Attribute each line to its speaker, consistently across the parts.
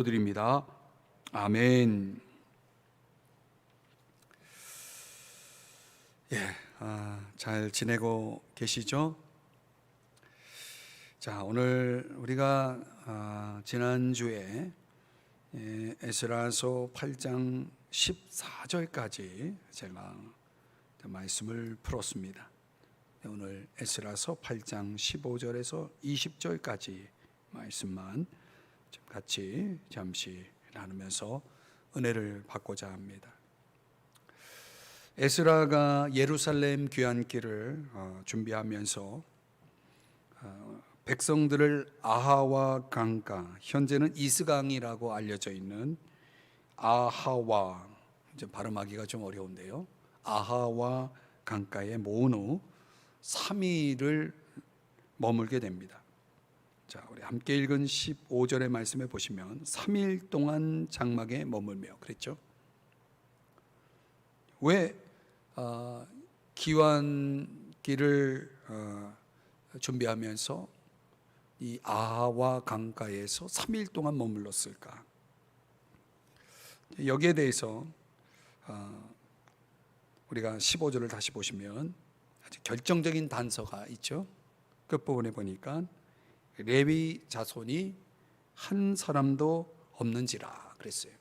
Speaker 1: 드립니다. 아멘. 잘 지내고 계시죠? 자, 오늘 우리가 지난주에 에스라서 8장 14절까지 제가 말씀을 풀었습니다. 오늘 에스라서 8장 15절에서 20절까지 말씀만 같이 잠시 나누면서 은혜를 받고자 합니다. 에스라가 예루살렘 귀환길을 준비하면서 백성들을 아하와 강가, 현재는 이스강이라고 알려져 있는 아하와, 이제 발음하기가 좀 어려운데요, 아하와 강가에 모은 후 3일을 머물게 됩니다. 자, 우리 함께 읽은 15절의 말씀에 보시면 3일 동안 장막에 머물며 그랬죠. 왜 귀환길을 준비하면서 이 아하와 강가에서 3일 동안 머물렀을까? 여기에 대해서 우리가 15절을 다시 보시면 아주 결정적인 단서가 있죠. 끝부분에 보니까 레위 자손이 한 사람도 없는지라 그랬어요.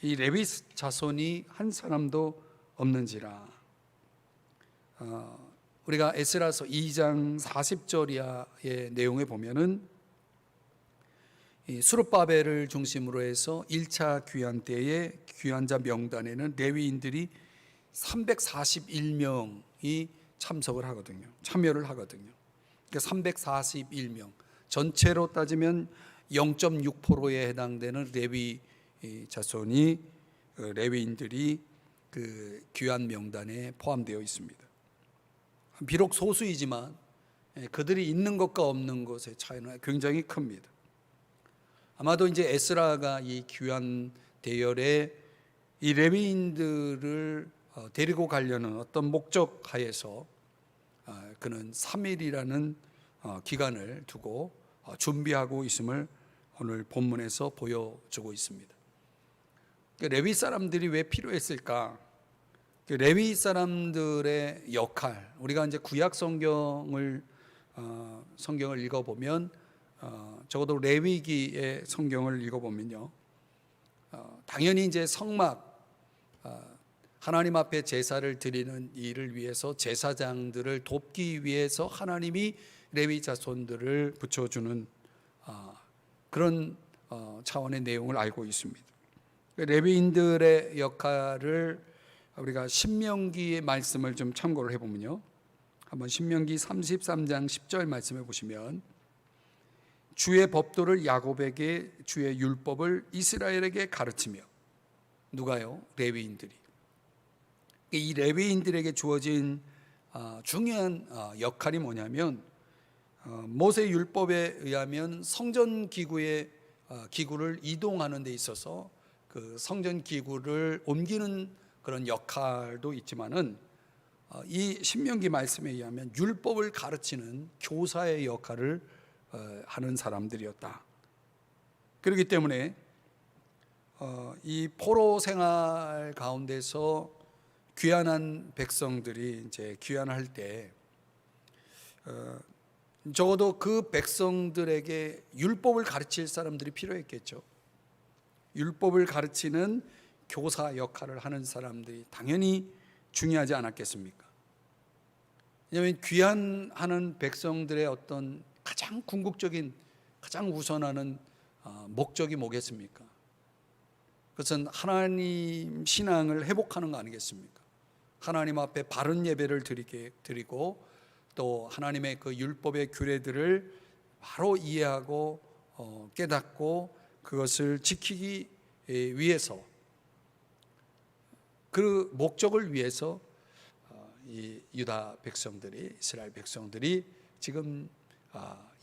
Speaker 1: 이 레위 자손이 한 사람도 없는지라. 우리가 에스라서 2장 40절의 내용에 보면은 스룹바벨을 중심으로 해서 1차 귀환 때의 귀환자 명단에는 레위인들이 341명이 참석을 하거든요. 참여를 하거든요. 그러니까 341명, 전체로 따지면 0.6%에 해당되는 레위 자손이, 레위인들이 그 귀환 명단에 포함되어 있습니다. 비록 소수이지만 그들이 있는 것과 없는 것의 차이는 굉장히 큽니다. 아마도 이제 에스라가 이 귀환 대열에 이 레위인들을 데리고 가려는 어떤 목적 하에서 그는 3일이라는 기간을 두고 준비하고 있음을 오늘 본문에서 보여주고 있습니다. 레위 사람들이 왜 필요했을까? 레위 사람들의 역할, 우리가 이제 구약 성경을 읽어보면, 적어도 레위기의 성경을 읽어보면요, 당연히 이제 성막, 하나님 앞에 제사를 드리는 일을 위해서 제사장들을 돕기 위해서 하나님이 레위 자손들을 붙여주는 그런 차원의 내용을 알고 있습니다. 레위인들의 역할을 우리가 신명기의 말씀을 좀 참고를 해보면요, 한번 신명기 33장 10절 말씀해 보시면, 주의 법도를 야곱에게, 주의 율법을 이스라엘에게 가르치며. 누가요? 레위인들이. 이 레위인들에게 주어진 중요한 역할이 뭐냐면, 모세 율법에 의하면 성전 기구의 기구를 이동하는 데 있어서 그 성전 기구를 옮기는 그런 역할도 있지만은, 이 신명기 말씀에 의하면 율법을 가르치는 교사의 역할을 하는 사람들이었다. 그렇기 때문에 이 포로 생활 가운데서 귀환한 백성들이 이제 귀환할 때 적어도 그 백성들에게 율법을 가르칠 사람들이 필요했겠죠. 율법을 가르치는 교사 역할을 하는 사람들이 당연히 중요하지 않았겠습니까? 왜냐하면 귀환하는 백성들의 어떤 가장 궁극적인, 가장 우선하는 목적이 뭐겠습니까? 그것은 하나님 신앙을 회복하는 거 아니겠습니까? 하나님 앞에 바른 예배를 드리고 또 하나님의 그 율법의 규례들을 바로 이해하고 깨닫고 그것을 지키기 위해서, 그 목적을 위해서 이 유다 백성들이, 이스라엘 백성들이 지금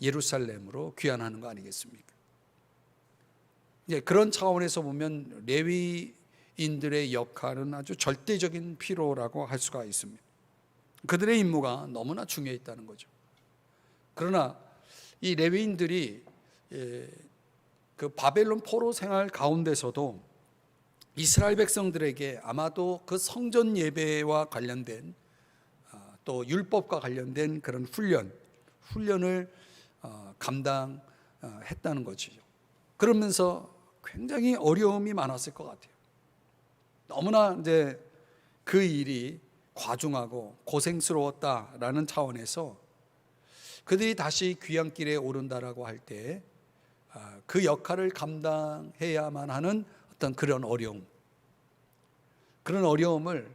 Speaker 1: 예루살렘으로 귀환하는 거 아니겠습니까? 이제 그런 차원에서 보면 레위인들의 역할은 아주 절대적인 필요라고 할 수가 있습니다. 그들의 임무가 너무나 중요했다는 거죠. 그러나 이 레위인들이 그 바벨론 포로 생활 가운데서도 이스라엘 백성들에게 아마도 그 성전 예배와 관련된 또 율법과 관련된 그런 훈련을 감당했다는 거죠. 그러면서 굉장히 어려움이 많았을 것 같아요. 너무나 이제 그 일이 과중하고 고생스러웠다라는 차원에서 그들이 다시 귀향길에 오른다라고 할 때 그 역할을 감당해야만 하는 어떤 그런 어려움을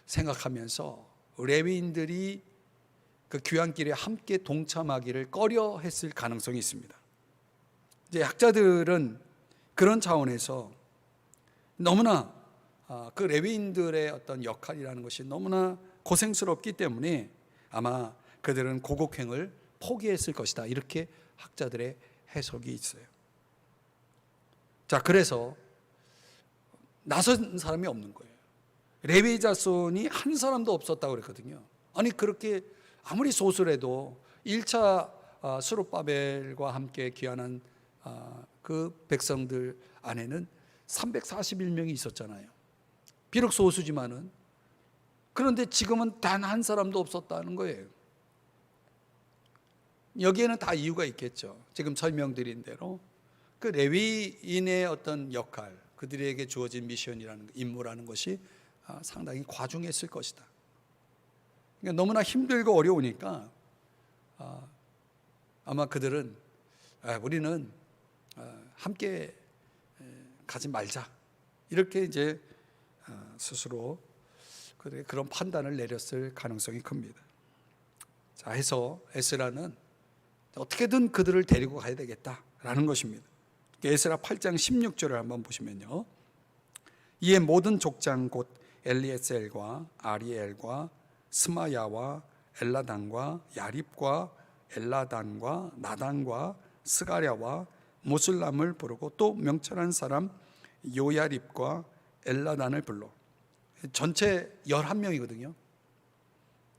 Speaker 1: 생각하면서 레위인들이 그 귀향길에 함께 동참하기를 꺼려 했을 가능성이 있습니다. 이제 학자들은 그런 차원에서 너무나 그 레위인들의 어떤 역할이라는 것이 너무나 고생스럽기 때문에 아마 그들은 고국행을 포기했을 것이다, 이렇게 학자들의 해석이 있어요. 자, 그래서 나선 사람이 없는 거예요. 레위 자손이 한 사람도 없었다고 그랬거든요. 아니, 그렇게 아무리 소수라도 1차 스룹바벨과 함께 귀환한 그 백성들 안에는 341명이 있었잖아요. 비록 소수지만은. 그런데 지금은 단 한 사람도 없었다는 거예요. 여기에는 다 이유가 있겠죠. 지금 설명드린 대로 그 레위인의 어떤 역할, 그들에게 주어진 미션이라는 임무라는 것이 상당히 과중했을 것이다. 그러니까 너무나 힘들고 어려우니까 아마 그들은 우리는 함께 가지 말자, 이렇게 이제 스스로 그런 판단을 내렸을 가능성이 큽니다. 자, 해서 에스라는 어떻게든 그들을 데리고 가야 되겠다라는 것입니다. 에스라 8장 16절을 한번 보시면요, 이에 모든 족장 곧 엘리에셀과 아리엘과 스마야와 엘라단과 야립과 엘라단과 나단과 스가랴와 모슬람을 부르고 또 명철한 사람 요야립과 엘라단을 불러. 전체 11명이거든요.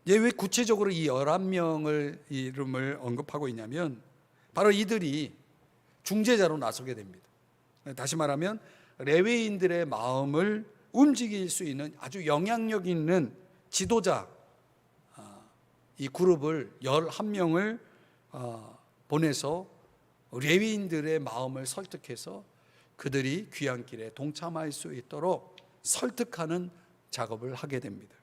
Speaker 1: 왜 구체적으로 이 11명을 이름을 언급하고 있냐면 바로 이들이 중재자로 나서게 됩니다. 다시 말하면 레위인들의 마음을 움직일 수 있는 아주 영향력 있는 지도자, 이 그룹을 11명을 보내서 레위인들의 마음을 설득해서 그들이 귀향길에 동참할 수 있도록 설득하는 작업을 하게 됩니다.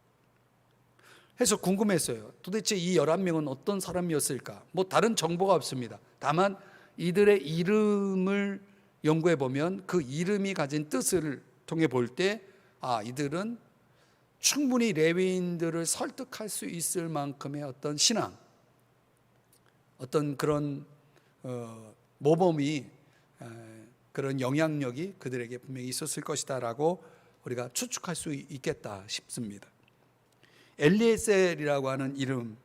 Speaker 1: 해서 궁금했어요. 도대체 이 11명은 어떤 사람이었을까? 다른 정보가 없습니다. 다만 이들의 이름을 연구해 보면 그 이름이 가진 뜻을 통해 볼 때 이들은 충분히 레위인들을 설득할 수 있을 만큼의 어떤 신앙, 어떤 그런 모범이, 그런 영향력이 그들에게 분명히 있었을 것이다라고 우리가 추측할 수 있겠다 싶습니다. 엘리에셀이라고 하는 이름은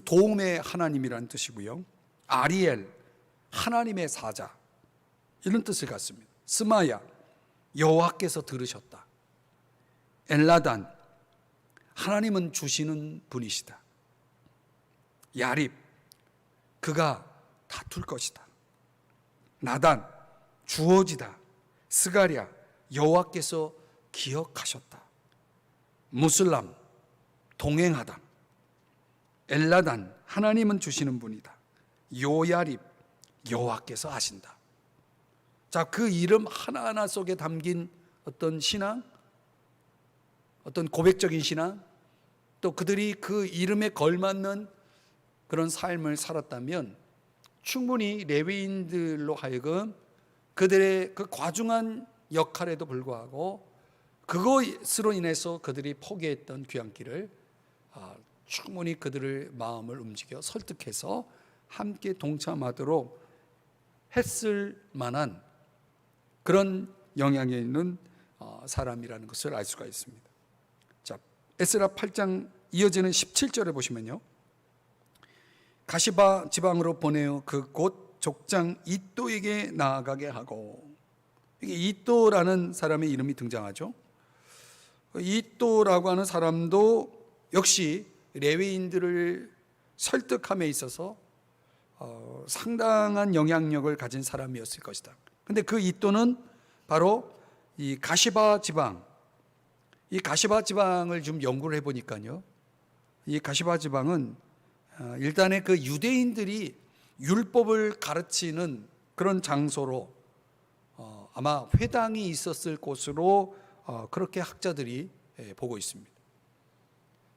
Speaker 1: 도움의 하나님이라는 뜻이고요, 아리엘, 하나님의 사자, 이런 뜻을 갖습니다. 스마야, 여호와께서 들으셨다. 엘라단, 하나님은 주시는 분이시다. 야립, 그가 다툴 것이다. 나단, 주어지다. 스가랴, 여호와께서 기억하셨다. 무슬람, 동행하다. 엘라단, 하나님은 주시는 분이다. 요야립, 여호와께서 하신다. 자, 그 이름 하나하나 속에 담긴 어떤 신앙, 어떤 고백적인 신앙, 또 그들이 그 이름에 걸맞는 그런 삶을 살았다면 충분히 레위인들로 하여금 그들의 그 과중한 역할에도 불구하고 그것으로 인해서 그들이 포기했던 귀향길을 충분히 그들의 마음을 움직여 설득해서 함께 동참하도록 했을 만한 그런 영향이 있는 사람이라는 것을 알 수가 있습니다. 자, 에스라 8장 이어지는 17절에 보시면요, 가시바 지방으로 보내어 그 곧 족장 이또에게 나아가게 하고, 이게 이또라는 사람의 이름이 등장하죠. 이또라고 하는 사람도 역시 레위인들을 설득함에 있어서 상당한 영향력을 가진 사람이었을 것이다. 근데 그 이또는 바로 이 가시바 지방, 이 가시바 지방을 좀 연구를 해보니까요, 이 가시바 지방은 일단의 그 유대인들이 율법을 가르치는 그런 장소로 아마 회당이 있었을 곳으로 그렇게 학자들이 보고 있습니다.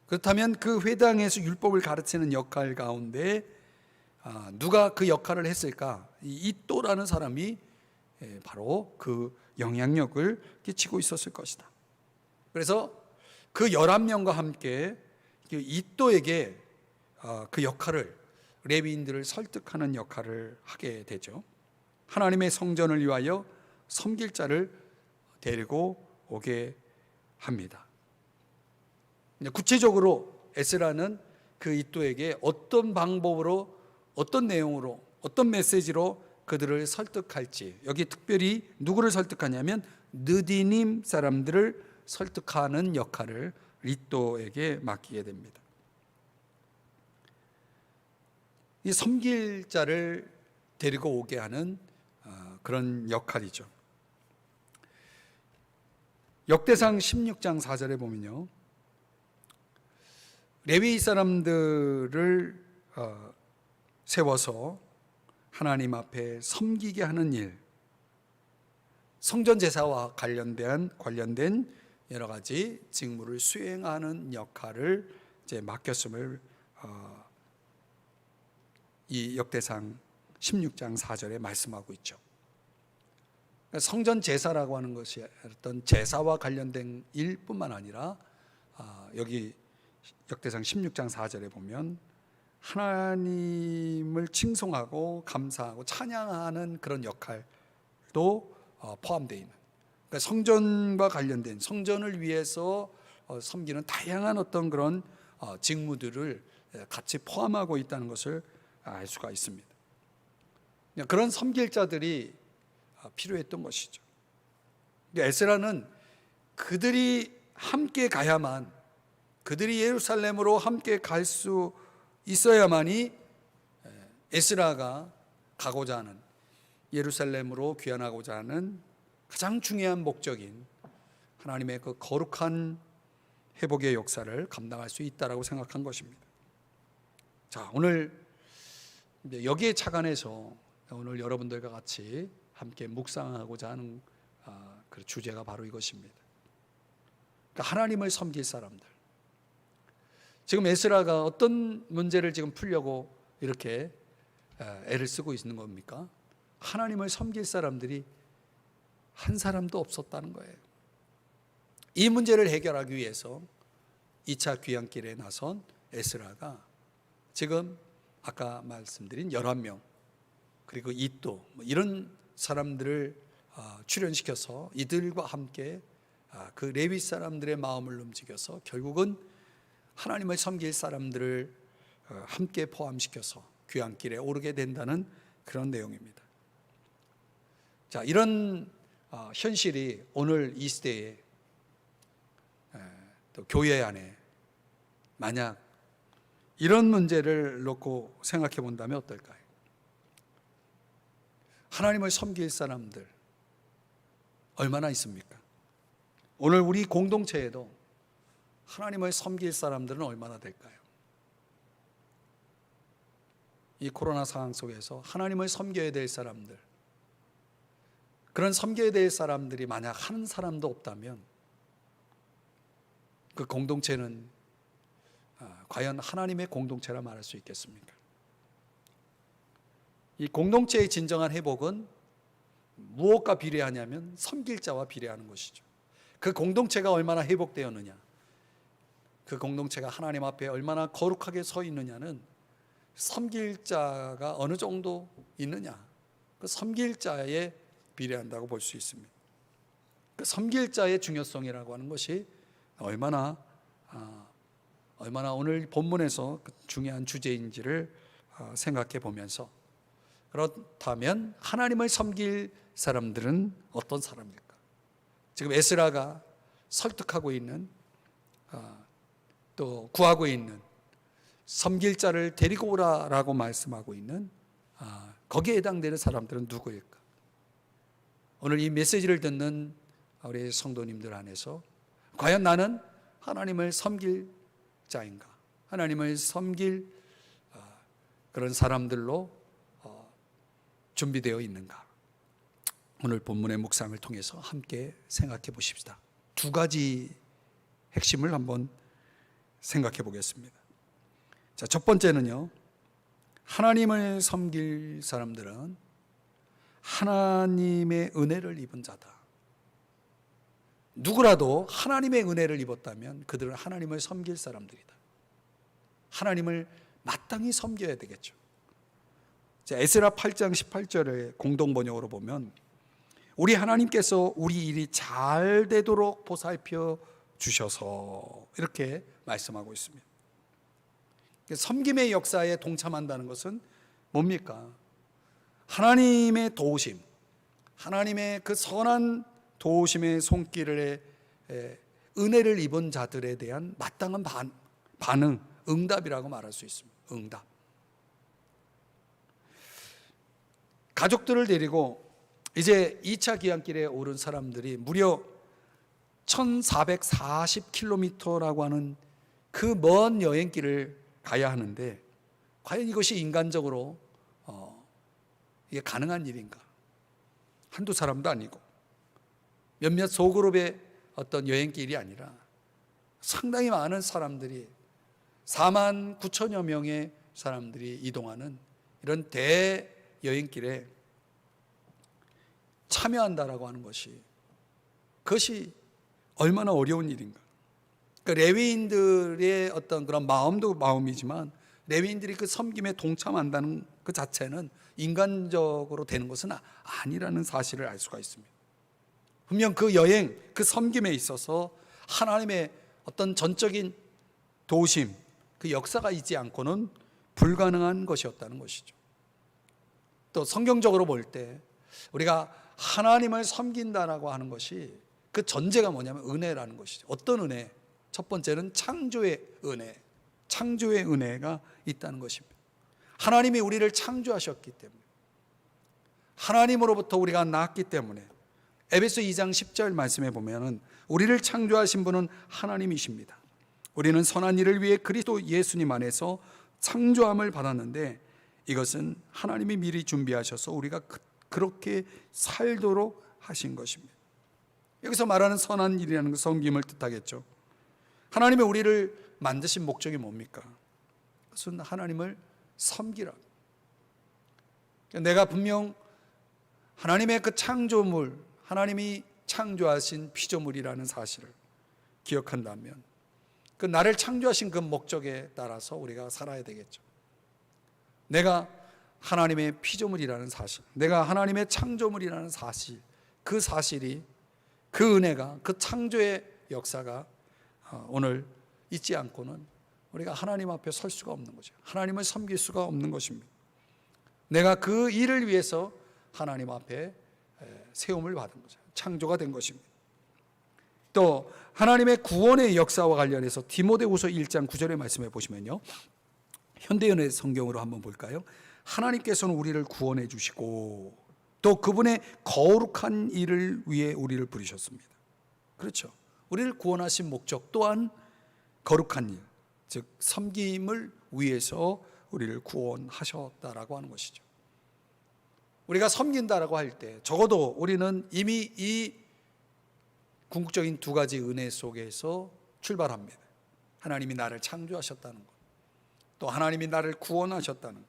Speaker 1: 그렇다면 그 회당에서 율법을 가르치는 역할 가운데 누가 그 역할을 했을까? 이 이또라는 사람이 바로 그 영향력을 끼치고 있었을 것이다. 그래서 그 11명과 함께 이또에게 그 역할을, 레위인들을 설득하는 역할을 하게 되죠. 하나님의 성전을 위하여 섬길 자를 데리고 오게 합니다. 구체적으로 에스라는 그 이또에게 어떤 방법으로, 어떤 내용으로, 어떤 메시지로 그들을 설득할지, 여기 특별히 누구를 설득하냐면 느디님 사람들을 설득하는 역할을 이또에게 맡기게 됩니다. 이 섬길 자를 데리고 오게 하는 그런 역할이죠. 역대상 16장 4절에 보면요, 레위 사람들을 세워서 하나님 앞에 섬기게 하는 일, 성전 제사와 관련된 여러 가지 직무를 수행하는 역할을 이제 맡겼음을 이 역대상 16장 4절에 말씀하고 있죠. 성전 제사라고 하는 것이 어떤 제사와 관련된 일뿐만 아니라 여기 역대상 16장 4절에 보면 하나님을 칭송하고 감사하고 찬양하는 그런 역할도 포함되어 있는, 그러니까 성전과 관련된, 성전을 위해서 섬기는 다양한 어떤 그런 직무들을 같이 포함하고 있다는 것을 알 수가 있습니다. 그런 섬길 자들이 필요했던 것이죠. 에스라는 그들이 함께 가야만, 그들이 예루살렘으로 함께 갈 수 있어야만이 에스라가 가고자 하는, 예루살렘으로 귀환하고자 하는 가장 중요한 목적인 하나님의 그 거룩한 회복의 역사를 감당할 수 있다라고 생각한 것입니다. 자, 오늘 여기에 착안해서 오늘 여러분들과 같이 함께 묵상하고자 하는 그 주제가 바로 이것입니다. 그러니까 하나님을 섬길 사람들. 지금 에스라가 어떤 문제를 지금 풀려고 이렇게 애를 쓰고 있는 겁니까? 하나님을 섬길 사람들이 한 사람도 없었다는 거예요. 이 문제를 해결하기 위해서 2차 귀환길에 나선 에스라가 지금 아까 말씀드린 11명, 그리고 이또 이런 사람들을 출연시켜서 이들과 함께 그 레위 사람들의 마음을 움직여서 결국은 하나님을 섬길 사람들을 함께 포함시켜서 귀환길에 오르게 된다는 그런 내용입니다. 자, 이런 현실이 오늘 이 시대에 또 교회 안에 만약 이런 문제를 놓고 생각해 본다면 어떨까요? 하나님을 섬길 사람들 얼마나 있습니까? 오늘 우리 공동체에도 하나님을 섬길 사람들은 얼마나 될까요? 이 코로나 상황 속에서 하나님을 섬겨야 될 사람들, 그런 섬겨야 될 사람들이 만약 한 사람도 없다면 그 공동체는 과연 하나님의 공동체라 말할 수 있겠습니까? 이 공동체의 진정한 회복은 무엇과 비례하냐면 섬길 자와 비례하는 것이죠. 그 공동체가 얼마나 회복되었느냐, 그 공동체가 하나님 앞에 얼마나 거룩하게 서 있느냐는 섬길 자가 어느 정도 있느냐, 그 섬길 자에 비례한다고 볼 수 있습니다. 그 섬길 자의 중요성이라고 하는 것이 얼마나 오늘 본문에서 중요한 주제인지를 생각해 보면서, 그렇다면 하나님을 섬길 사람들은 어떤 사람일까? 지금 에스라가 설득하고 있는, 또 구하고 있는, 섬길 자를 데리고 오라라고 말씀하고 있는 거기에 해당되는 사람들은 누구일까? 오늘 이 메시지를 듣는 우리 성도님들 안에서 과연 나는 하나님을 섬길 자인가, 하나님을 섬길 그런 사람들로 준비되어 있는가, 오늘 본문의 묵상을 통해서 함께 생각해 보십시다. 두 가지 핵심을 한번 생각해 보겠습니다. 자, 첫 번째는요, 하나님을 섬길 사람들은 하나님의 은혜를 입은 자다. 누구라도 하나님의 은혜를 입었다면 그들은 하나님을 섬길 사람들이다. 하나님을 마땅히 섬겨야 되겠죠. 자, 에스라 8장 18절의 공동번역으로 보면 우리 하나님께서 우리 일이 잘 되도록 보살펴 주셔서 이렇게 말씀하고 있습니다. 섬김의 역사에 동참한다는 것은 뭡니까? 하나님의 도우심, 하나님의 그 선한 도우심의 손길에 은혜를 입은 자들에 대한 마땅한 반응, 응답이라고 말할 수 있습니다. 응답. 가족들을 데리고 이제 2차 귀환길에 오른 사람들이 무려 1440km라고 하는 그 먼 여행길을 가야 하는데 과연 이것이 인간적으로 이게 가능한 일인가? 한두 사람도 아니고 몇몇 소그룹의 어떤 여행길이 아니라 상당히 많은 사람들이 4만 9천여 명의 사람들이 이동하는 이런 대여행길에 참여한다라고 하는 것이 그것이 얼마나 어려운 일인가. 그러니까 레위인들의 어떤 그런 마음도 마음이지만 레위인들이 그 섬김에 동참한다는 그 자체는 인간적으로 되는 것은 아니라는 사실을 알 수가 있습니다. 분명 그 여행, 그 섬김에 있어서 하나님의 어떤 전적인 도우심, 그 역사가 있지 않고는 불가능한 것이었다는 것이죠. 또 성경적으로 볼 때 우리가 하나님을 섬긴다라고 하는 것이 그 전제가 뭐냐면 은혜라는 것이죠. 어떤 은혜? 첫 번째는 창조의 은혜, 창조의 은혜가 있다는 것입니다. 하나님이 우리를 창조하셨기 때문에, 하나님으로부터 우리가 낳았기 때문에 에베소 2장 10절 말씀에 보면은 우리를 창조하신 분은 하나님이십니다. 우리는 선한 일을 위해 그리스도 예수님 안에서 창조함을 받았는데 이것은 하나님이 미리 준비하셔서 우리가 그렇게 살도록 하신 것입니다. 여기서 말하는 선한 일이라는 것, 섬김을 뜻하겠죠. 하나님이 우리를 만드신 목적이 뭡니까? 그것은 하나님을 섬기라. 내가 분명 하나님의 그 창조물, 하나님이 창조하신 피조물이라는 사실을 기억한다면 그 나를 창조하신 그 목적에 따라서 우리가 살아야 되겠죠. 내가 하나님의 피조물이라는 사실, 내가 하나님의 창조물이라는 사실, 그 사실이, 그 은혜가, 그 창조의 역사가 오늘 있지 않고는 우리가 하나님 앞에 설 수가 없는 거죠. 하나님을 섬길 수가 없는 것입니다. 내가 그 일을 위해서 하나님 앞에 세움을 받은 거죠. 창조가 된 것입니다. 또 하나님의 구원의 역사와 관련해서 디모데후서 1장 9절의 말씀에 보시면요, 현대연의 성경으로 한번 볼까요? 하나님께서는 우리를 구원해 주시고 또 그분의 거룩한 일을 위해 우리를 부르셨습니다. 그렇죠. 우리를 구원하신 목적 또한 거룩한 일, 즉 섬김을 위해서 우리를 구원하셨다라고 하는 것이죠. 우리가 섬긴다라고 할 때 적어도 우리는 이미 이 궁극적인 두 가지 은혜 속에서 출발합니다. 하나님이 나를 창조하셨다는 것, 또 하나님이 나를 구원하셨다는 것.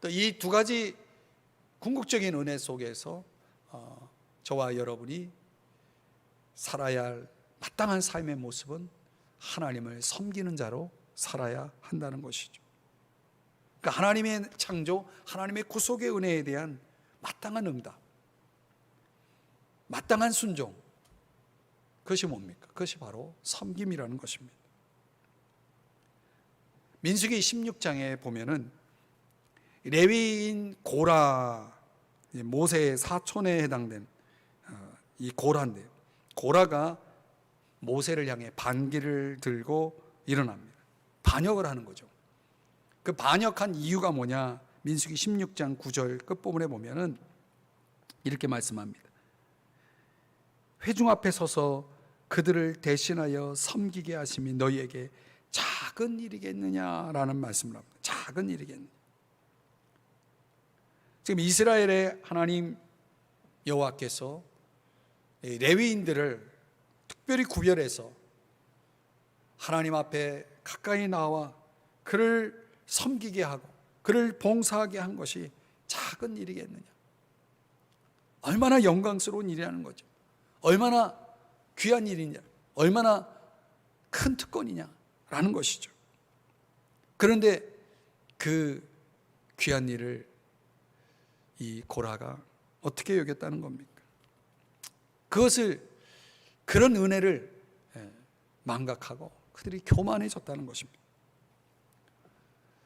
Speaker 1: 또 이 두 가지 궁극적인 은혜 속에서 저와 여러분이 살아야 할 마땅한 삶의 모습은 하나님을 섬기는 자로 살아야 한다는 것이죠. 그러니까 하나님의 창조, 하나님의 구속의 은혜에 대한 마땅한 응답, 마땅한 순종, 그것이 뭡니까? 그것이 바로 섬김이라는 것입니다. 민수기 16장에 보면은 레위인 고라, 모세의 사촌에 해당된 이 고라인데요, 고라가 모세를 향해 반기를 들고 일어납니다. 반역을 하는 거죠. 그 반역한 이유가 뭐냐? 민수기 16장 9절 끝부분에 보면은 이렇게 말씀합니다. 회중 앞에 서서 그들을 대신하여 섬기게 하심이 너희에게 작은 일이겠느냐라는 말씀을 합니다. 작은 일이겠느냐. 지금 이스라엘의 하나님 여호와께서 레위인들을 특별히 구별해서 하나님 앞에 가까이 나와 그를 섬기게 하고 그를 봉사하게 한 것이 작은 일이겠느냐. 얼마나 영광스러운 일이라는 거죠. 얼마나 귀한 일이냐, 얼마나 큰 특권이냐라는 것이죠. 그런데 그 귀한 일을 이 고라가 어떻게 여겼다는 겁니까? 그것을, 그런 은혜를 망각하고 그들이 교만해졌다는 것입니다.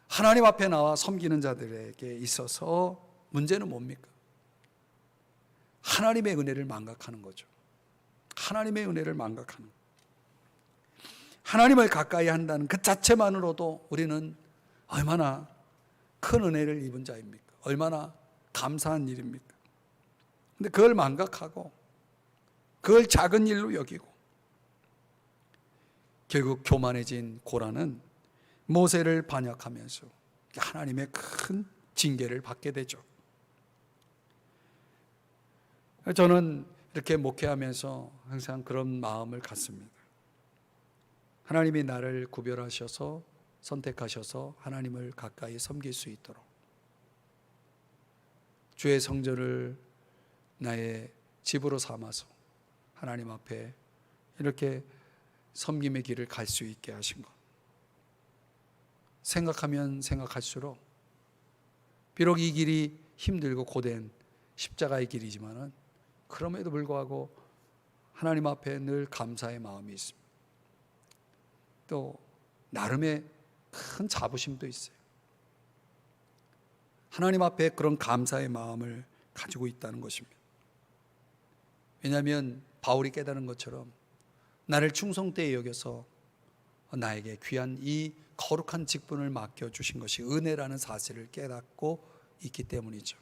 Speaker 1: 하나님 앞에 나와 섬기는 자들에게 있어서 문제는 뭡니까? 하나님의 은혜를 망각하는 거죠. 하나님의 은혜를 망각하는 것. 하나님을 가까이 한다는 그 자체만으로도 우리는 얼마나 큰 은혜를 입은 자입니까? 얼마나 감사한 일입니까? 근데 그걸 망각하고 그걸 작은 일로 여기고 결국 교만해진 고라는 모세를 반역하면서 하나님의 큰 징계를 받게 되죠. 저는 이렇게 목회하면서 항상 그런 마음을 갖습니다. 하나님이 나를 구별하셔서 선택하셔서 하나님을 가까이 섬길 수 있도록 주의 성전을 나의 집으로 삼아서 하나님 앞에 이렇게 섬김의 길을 갈 수 있게 하신 것, 생각하면 생각할수록 비록 이 길이 힘들고 고된 십자가의 길이지만은 그럼에도 불구하고 하나님 앞에 늘 감사의 마음이 있습니다. 또 나름의 큰 자부심도 있어요. 하나님 앞에 그런 감사의 마음을 가지고 있다는 것입니다. 왜냐하면 바울이 깨달은 것처럼 나를 충성되이 여겨서 나에게 귀한 이 거룩한 직분을 맡겨주신 것이 은혜라는 사실을 깨닫고 있기 때문이죠.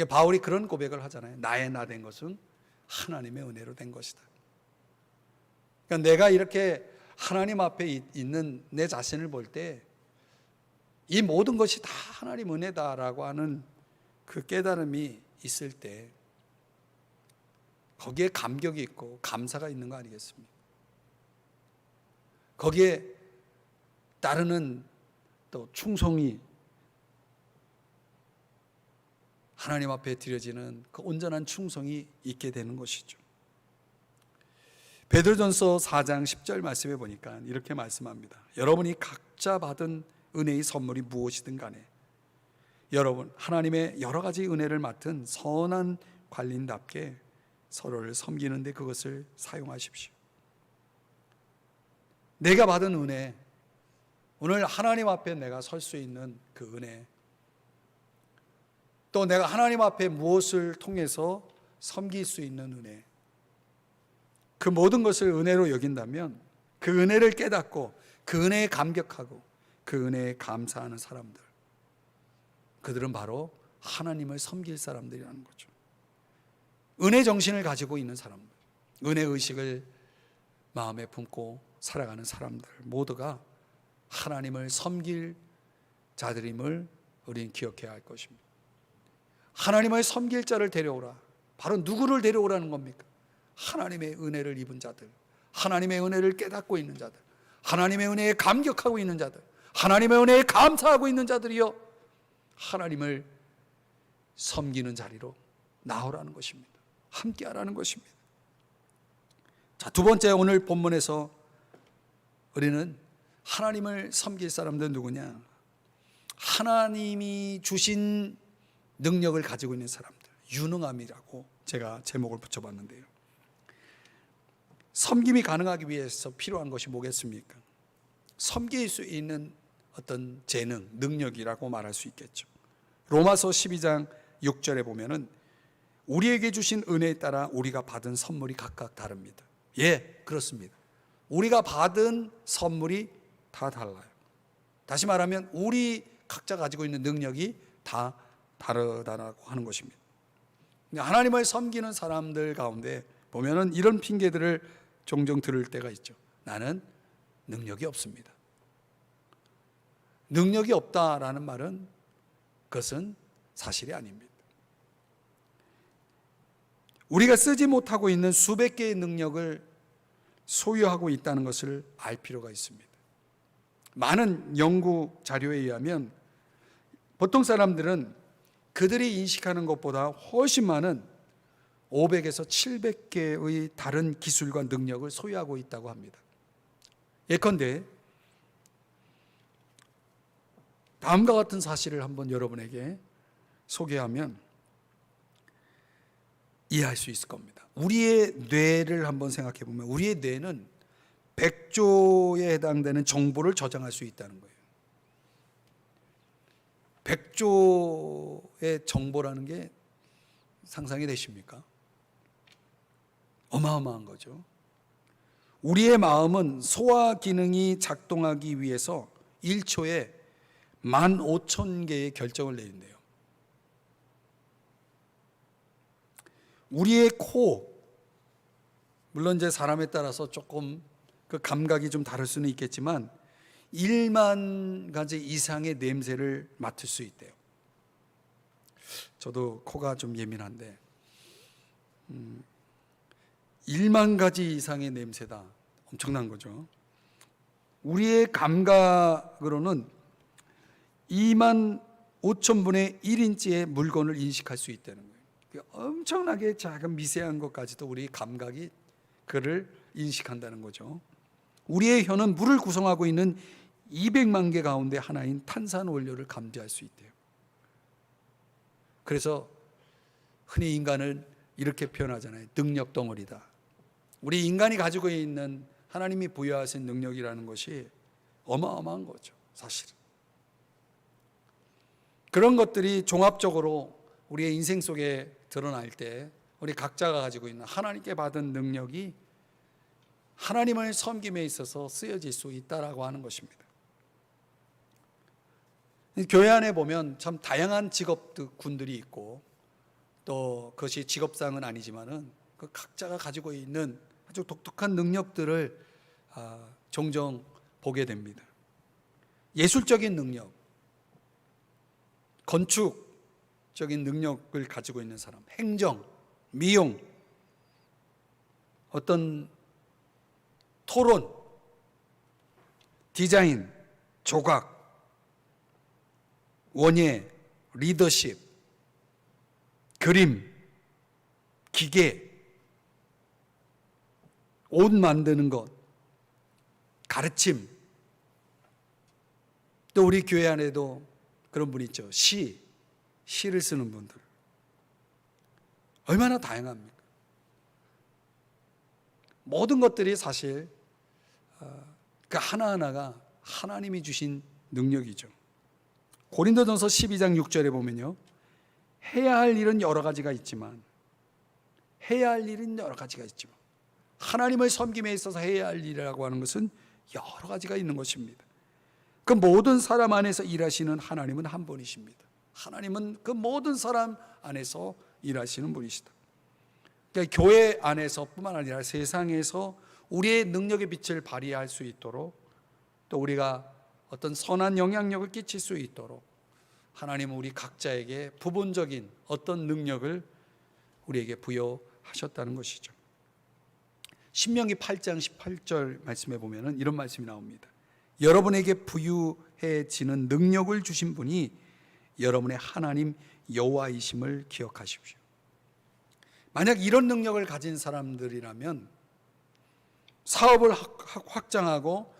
Speaker 1: 바울이 그런 고백을 하잖아요. 나의 나 된 것은 하나님의 은혜로 된 것이다. 그러니까 내가 이렇게 하나님 앞에 있는 내 자신을 볼 때 이 모든 것이 다 하나님 은혜다라고 하는 그 깨달음이 있을 때 거기에 감격이 있고 감사가 있는 거 아니겠습니까? 거기에 따르는 또 충성이 하나님 앞에 드려지는 그 온전한 충성이 있게 되는 것이죠. 베드로전서 4장 10절 말씀에 보니까 이렇게 말씀합니다. 여러분이 각자 받은 은혜의 선물이 무엇이든 간에 여러분 하나님의 여러 가지 은혜를 맡은 선한 관리인답게 서로를 섬기는데 그것을 사용하십시오. 내가 받은 은혜, 오늘 하나님 앞에 내가 설 수 있는 그 은혜, 또 내가 하나님 앞에 무엇을 통해서 섬길 수 있는 은혜, 그 모든 것을 은혜로 여긴다면 그 은혜를 깨닫고 그 은혜에 감격하고 그 은혜에 감사하는 사람들, 그들은 바로 하나님을 섬길 사람들이라는 거죠. 은혜 정신을 가지고 있는 사람들, 은혜 의식을 마음에 품고 살아가는 사람들 모두가 하나님을 섬길 자들임을 우리는 기억해야 할 것입니다. 하나님을 섬길 자를 데려오라. 바로 누구를 데려오라는 겁니까? 하나님의 은혜를 입은 자들, 하나님의 은혜를 깨닫고 있는 자들, 하나님의 은혜에 감격하고 있는 자들, 하나님의 은혜에 감사하고 있는 자들이요 하나님을 섬기는 자리로 나오라는 것입니다. 함께 하라는 것입니다. 자, 두 번째, 오늘 본문에서 우리는 하나님을 섬길 사람들은 누구냐? 하나님이 주신 능력을 가지고 있는 사람들, 유능함이라고 제가 제목을 붙여봤는데요. 섬김이 가능하기 위해서 필요한 것이 뭐겠습니까? 섬길 수 있는 어떤 재능, 능력이라고 말할 수 있겠죠. 로마서 12장 6절에 보면은 우리에게 주신 은혜에 따라 우리가 받은 선물이 각각 다릅니다. 예, 그렇습니다. 우리가 받은 선물이 다 달라요. 다시 말하면 우리 각자 가지고 있는 능력이 다 다르다고 하는 것입니다. 하나님을 섬기는 사람들 가운데 보면은 이런 핑계들을 종종 들을 때가 있죠. 나는 능력이 없습니다. 능력이 없다라는 말은 그것은 사실이 아닙니다. 우리가 쓰지 못하고 있는 수백 개의 능력을 소유하고 있다는 것을 알 필요가 있습니다. 많은 연구 자료에 의하면 보통 사람들은 그들이 인식하는 것보다 훨씬 많은 500에서 700개의 다른 기술과 능력을 소유하고 있다고 합니다. 예컨대 다음과 같은 사실을 한번 여러분에게 소개하면 이해할 수 있을 겁니다. 우리의 뇌를 한번 생각해 보면 우리의 뇌는 100조에 해당되는 정보를 저장할 수 있다는 거예요. 100조의 정보라는 게 상상이 되십니까? 어마어마한 거죠. 우리의 마음은 소화 기능이 작동하기 위해서 1초에 15,000개의 결정을 내린대요. 우리의 코, 물론 이제 사람에 따라서 조금 그 감각이 좀 다를 수는 있겠지만 1만 가지 이상의 냄새를 맡을 수 있대요. 저도 코가 좀 예민한데 1만 가지 이상의 냄새다. 엄청난 거죠. 우리의 감각으로는 2만 5천분의 1인치의 물건을 인식할 수 있다는 거예요. 엄청나게 작은 미세한 것까지도 우리 감각이 그를 인식한다는 거죠. 우리의 혀는 물을 구성하고 있는 200만 개 가운데 하나인 탄산 원료를 감지할 수 있대요. 그래서 흔히 인간을 이렇게 표현하잖아요. 능력 덩어리다. 우리 인간이 가지고 있는 하나님이 부여하신 능력이라는 것이 어마어마한 거죠, 사실은. 그런 것들이 종합적으로 우리의 인생 속에 드러날 때 우리 각자가 가지고 있는 하나님께 받은 능력이 하나님을 섬김에 있어서 쓰여질 수 있다라고 하는 것입니다. 교회 안에 보면 참 다양한 직업군들이 있고 또 그것이 직업상은 아니지만은 그 각자가 가지고 있는 아주 독특한 능력들을 종종 보게 됩니다. 예술적인 능력, 건축적인 능력을 가지고 있는 사람, 행정, 미용, 어떤 토론, 디자인, 조각, 원예, 리더십, 그림, 기계, 옷 만드는 것, 가르침, 또 우리 교회 안에도 그런 분 있죠. 시를 쓰는 분들. 얼마나 다양합니까? 모든 것들이 사실 그 하나하나가 하나님이 주신 능력이죠. 고린도전서 12장 6절에 보면요, 해야 할 일은 여러 가지가 있지만 하나님을 섬김에 있어서 해야 할 일이라고 하는 것은 여러 가지가 있는 것입니다. 그 모든 사람 안에서 일하시는 하나님은 한 분이십니다. 하나님은 그 모든 사람 안에서 일하시는 분이시다. 그러니까 교회 안에서뿐만 아니라 세상에서 우리의 능력의 빛을 발휘할 수 있도록, 또 우리가 어떤 선한 영향력을 끼칠 수 있도록 하나님은 우리 각자에게 부분적인 어떤 능력을 우리에게 부여하셨다는 것이죠. 신명기 8장 18절 말씀에 보면 이런 말씀이 나옵니다. 여러분에게 부유해지는 능력을 주신 분이 여러분의 하나님 여호와이심을 기억하십시오. 만약 이런 능력을 가진 사람들이라면 사업을 확장하고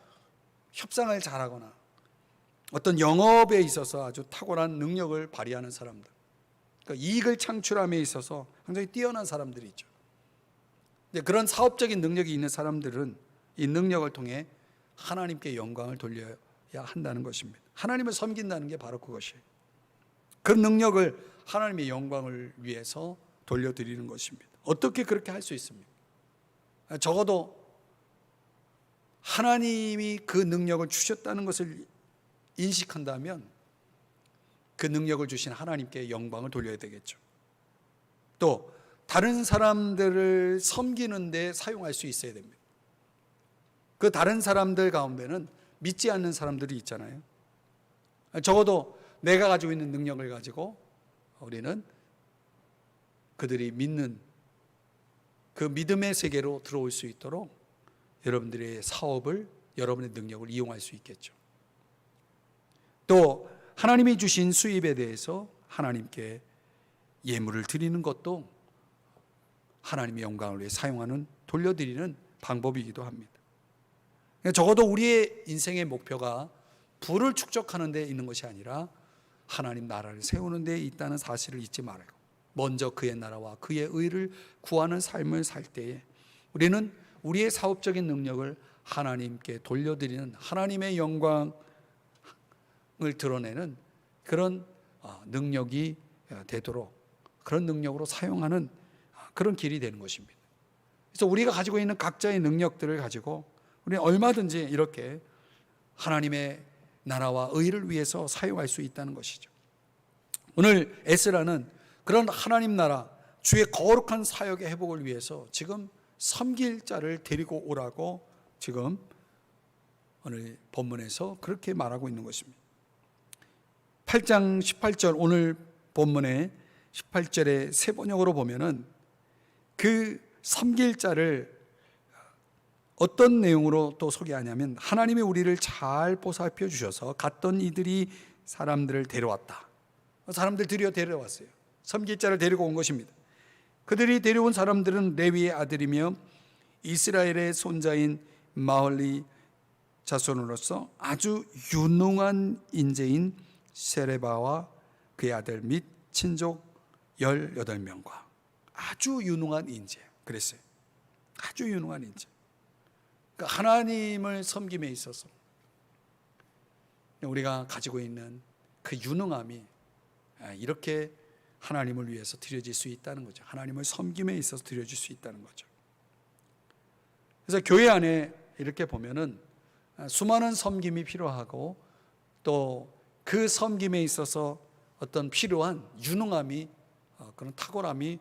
Speaker 1: 협상을 잘하거나 어떤 영업에 있어서 아주 탁월한 능력을 발휘하는 사람들, 그러니까 이익을 창출함에 있어서 굉장히 뛰어난 사람들이 있죠. 그런 사업적인 능력이 있는 사람들은 이 능력을 통해 하나님께 영광을 돌려야 한다는 것입니다. 하나님을 섬긴다는 게 바로 그것이에요. 그 능력을 하나님의 영광을 위해서 돌려드리는 것입니다. 어떻게 그렇게 할 수 있습니까? 적어도 하나님이 그 능력을 주셨다는 것을 인식한다면 그 능력을 주신 하나님께 영광을 돌려야 되겠죠. 또 다른 사람들을 섬기는 데 사용할 수 있어야 됩니다. 그 다른 사람들 가운데는 믿지 않는 사람들이 있잖아요. 적어도 내가 가지고 있는 능력을 가지고 우리는 그들이 믿는 그 믿음의 세계로 들어올 수 있도록 여러분들의 사업을, 여러분의 능력을 이용할 수 있겠죠. 또 하나님이 주신 수입에 대해서 하나님께 예물을 드리는 것도 하나님의 영광을 위해 사용하는, 돌려드리는 방법이기도 합니다. 적어도 우리의 인생의 목표가 부를 축적하는 데 있는 것이 아니라 하나님 나라를 세우는 데 있다는 사실을 잊지 말고 먼저 그의 나라와 그의 의를 구하는 삶을 살 때에 우리는 우리의 사업적인 능력을 하나님께 돌려드리는, 하나님의 영광을 드러내는 그런 능력이 되도록, 그런 능력으로 사용하는 그런 길이 되는 것입니다. 그래서 우리가 가지고 있는 각자의 능력들을 가지고 우리는 얼마든지 이렇게 하나님의 나라와 의를 위해서 사용할 수 있다는 것이죠. 오늘 에스라는 그런 하나님 나라, 주의 거룩한 사역의 회복을 위해서 지금 섬길 자를 데리고 오라고 지금 오늘 본문에서 그렇게 말하고 있는 것입니다. 8장 18절, 오늘 본문의 18절의 세 번역으로 보면은 그 섬길 자를 어떤 내용으로 또 소개하냐면, 하나님이 우리를 잘 보살펴 주셔서 갔던 이들이 사람들을 데려왔다. 사람들 데려왔어요. 섬길 자를 데리고 온 것입니다. 그들이 데려온 사람들은 레위의 아들이며 이스라엘의 손자인 마홀리 자손으로서 아주 유능한 인재인 세레바와 그의 아들 및 친족 18명과 아주 유능한 인재, 그랬어요. 아주 유능한 인재. 그러니까 하나님을 섬김에 있어서 우리가 가지고 있는 그 유능함이 이렇게 하나님을 위해서 드려질 수 있다는 거죠. 하나님을 섬김에 있어서 드려질 수 있다는 거죠. 그래서 교회 안에 이렇게 보면은 수많은 섬김이 필요하고 또 그 섬김에 있어서 어떤 필요한 유능함이, 그런 탁월함이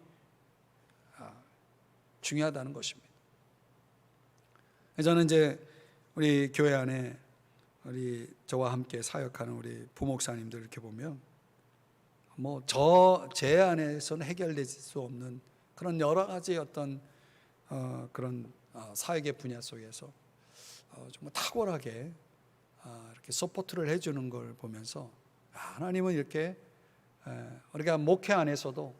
Speaker 1: 중요하다는 것입니다. 저는 이제 우리 교회 안에 우리 저와 함께 사역하는 우리 부목사님들 이렇게 보면 제 안에서는 해결될 수 없는 그런 여러 가지 어떤 그런 사역의 분야 속에서 정말 탁월하게 이렇게 서포트를 해주는 걸 보면서 하나님은 이렇게 우리가 목회 안에서도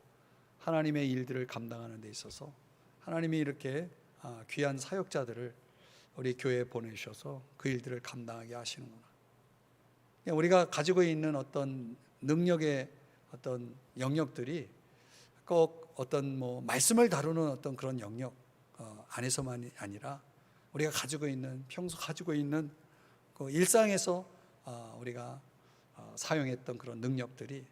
Speaker 1: 하나님의 일들을 감당하는 데 있어서 하나님이 이렇게 귀한 사역자들을 우리 교회에 보내주셔서 그 일들을 감당하게 하시는구나. 우리가 가지고 있는 어떤 능력의 어떤 영역들이 꼭 어떤 말씀을 다루는 어떤 그런 영역 안에서만이 아니라 우리가 평소 가지고 있는 그 일상에서 우리가 사용했던 그런 능력들이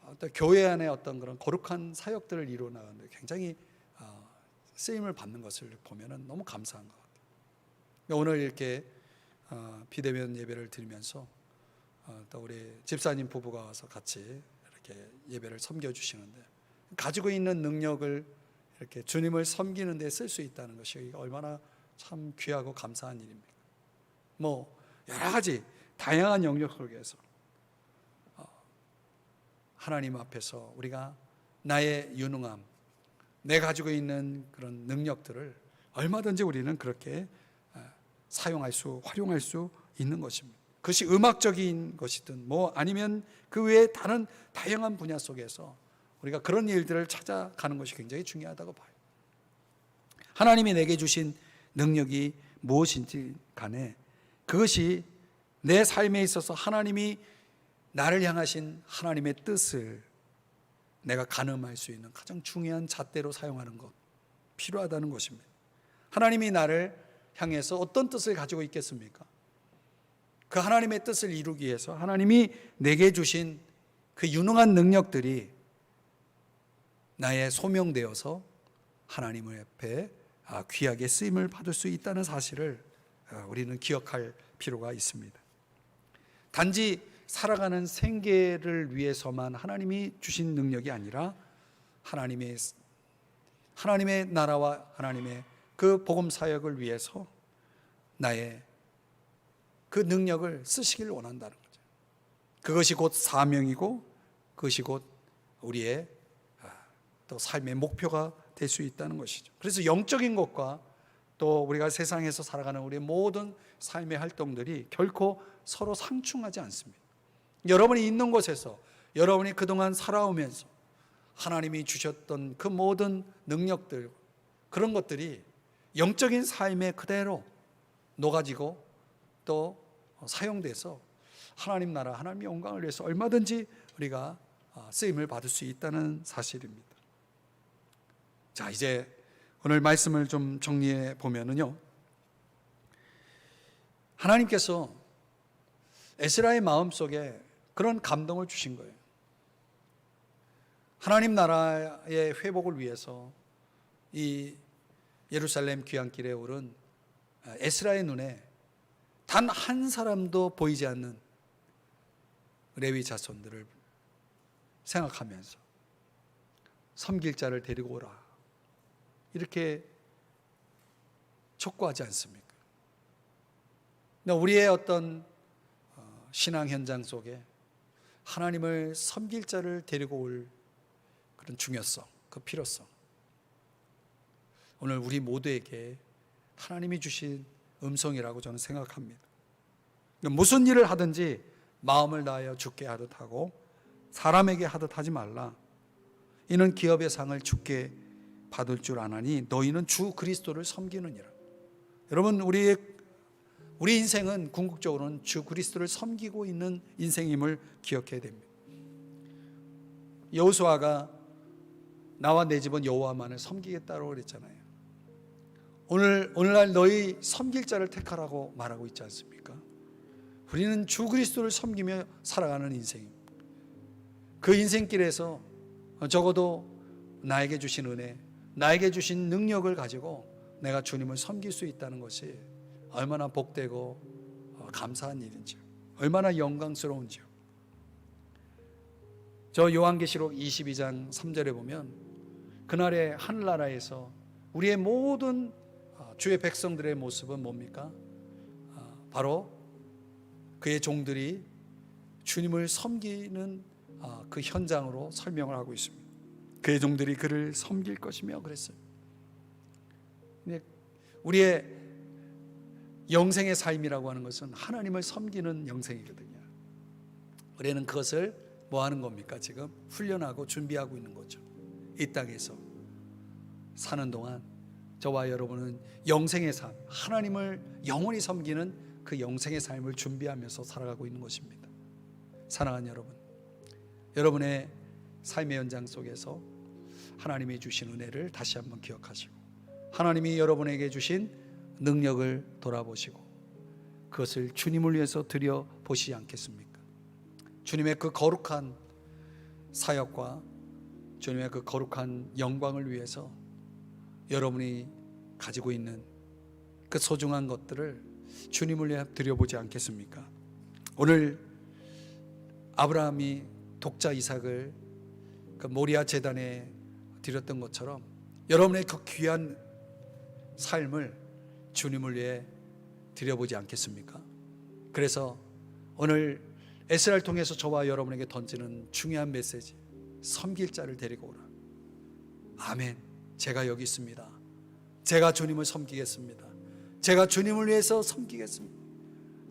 Speaker 1: 어떤 교회 안에 어떤 그런 거룩한 사역들을 이루어 나가는데 굉장히 쓰임을 받는 것을 보면은 너무 감사한 것 같아요. 오늘 이렇게 비대면 예배를 드리면서 또 우리 집사님 부부가 와서 같이 이렇게 예배를 섬겨주시는데, 가지고 있는 능력을 이렇게 주님을 섬기는 데 쓸 수 있다는 것이 얼마나 참 귀하고 감사한 일입니까? 여러 가지 다양한 영역 속에서 하나님 앞에서 우리가 나의 유능함, 내가 가지고 있는 그런 능력들을 얼마든지 우리는 그렇게 활용할 수 있는 것입니다. 그것이 음악적인 것이든 아니면 그 외에 다른 다양한 분야 속에서 우리가 그런 일들을 찾아가는 것이 굉장히 중요하다고 봐요. 하나님이 내게 주신 능력이 무엇인지 간에 그것이 내 삶에 있어서 하나님이 나를 향하신 하나님의 뜻을 내가 가늠할 수 있는 가장 중요한 잣대로 사용하는 것, 필요하다는 것입니다. 하나님이 나를 향해서 어떤 뜻을 가지고 있겠습니까? 그 하나님의 뜻을 이루기 위해서 하나님이 내게 주신 그 유능한 능력들이 나의 소명되어서 하나님 앞에 귀하게 쓰임을 받을 수 있다는 사실을 우리는 기억할 필요가 있습니다. 단지 살아가는 생계를 위해서만 하나님이 주신 능력이 아니라 하나님의 나라와 하나님의 그 복음 사역을 위해서 나의 그 능력을 쓰시길 원한다는 거죠. 그것이 곧 사명이고 그것이 곧 우리의 또 삶의 목표가 될 수 있다는 것이죠. 그래서 영적인 것과 또 우리가 세상에서 살아가는 우리의 모든 삶의 활동들이 결코 서로 상충하지 않습니다. 여러분이 있는 곳에서 여러분이 그동안 살아오면서 하나님이 주셨던 그 모든 능력들, 그런 것들이 영적인 삶에 그대로 녹아지고 또 사용돼서 하나님 나라, 하나님의 영광을 위해서 얼마든지 우리가 쓰임을 받을 수 있다는 사실입니다. 자, 이제 오늘 말씀을 좀 정리해 보면은요, 하나님께서 에스라의 마음속에 그런 감동을 주신 거예요. 하나님 나라의 회복을 위해서 이 예루살렘 귀향길에 오른 에스라의 눈에 단 한 사람도 보이지 않는 레위 자손들을 생각하면서 섬길 자를 데리고 오라, 이렇게 촉구하지 않습니까? 우리의 어떤 신앙 현장 속에 하나님을 섬길 자를 데리고 올 그런 중요성, 그 필요성, 오늘 우리 모두에게 하나님이 주신 음성이라고 저는 생각합니다. 무슨 일을 하든지 마음을 다하여 주께 하듯 하고 사람에게 하듯 하지 말라. 이는 기업의 상을 주께 받을 줄 아나니 너희는 주 그리스도를 섬기느니라. 여러분, 우리 인생은 궁극적으로는 주 그리스도를 섬기고 있는 인생임을 기억해야 됩니다. 여호수아가 나와 내 집은 여호와만을 섬기겠다고 그랬잖아요. 오늘날 너희 섬길 자를 택하라고 말하고 있지 않습니까? 우리는 주 그리스도를 섬기며 살아가는 인생입니다. 그 인생길에서 적어도 나에게 주신 은혜, 나에게 주신 능력을 가지고 내가 주님을 섬길 수 있다는 것이 얼마나 복되고 감사한 일인지요, 얼마나 영광스러운지요. 저 요한계시록 22장 3절에 보면 그날의 하늘나라에서 우리의 모든 주의 백성들의 모습은 뭡니까? 바로 그의 종들이 주님을 섬기는 그 현장으로 설명을 하고 있습니다. 그의 종들이 그를 섬길 것이며 그랬어요. 우리의 영생의 삶이라고 하는 것은 하나님을 섬기는 영생이거든요. 우리는 그것을 뭐 하는 겁니까? 지금 훈련하고 준비하고 있는 거죠. 이 땅에서 사는 동안 저와 여러분은 영생의 삶, 하나님을 영원히 섬기는 그 영생의 삶을 준비하면서 살아가고 있는 것입니다. 사랑하는 여러분, 여러분의 삶의 현장 속에서 하나님이 주신 은혜를 다시 한번 기억하시고 하나님이 여러분에게 주신 능력을 돌아보시고 그것을 주님을 위해서 드려보시지 않겠습니까? 주님의 그 거룩한 사역과 주님의 그 거룩한 영광을 위해서 여러분이 가지고 있는 그 소중한 것들을 주님을 위해 드려보지 않겠습니까? 오늘 아브라함이 독자 이삭을 그 모리아 제단에 드렸던 것처럼 여러분의 그 귀한 삶을 주님을 위해 드려보지 않겠습니까? 그래서 오늘 에스라를 통해서 저와 여러분에게 던지는 중요한 메시지, 섬길 자를 데리고 오라. 아멘. 제가 여기 있습니다. 제가 주님을 섬기겠습니다. 제가 주님을 위해서 섬기겠습니다.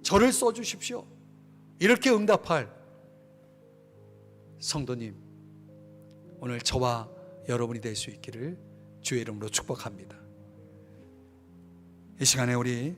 Speaker 1: 저를 써주십시오. 이렇게 응답할 성도님, 오늘 저와 여러분이 될 수 있기를 주의 이름으로 축복합니다. 이 시간에 우리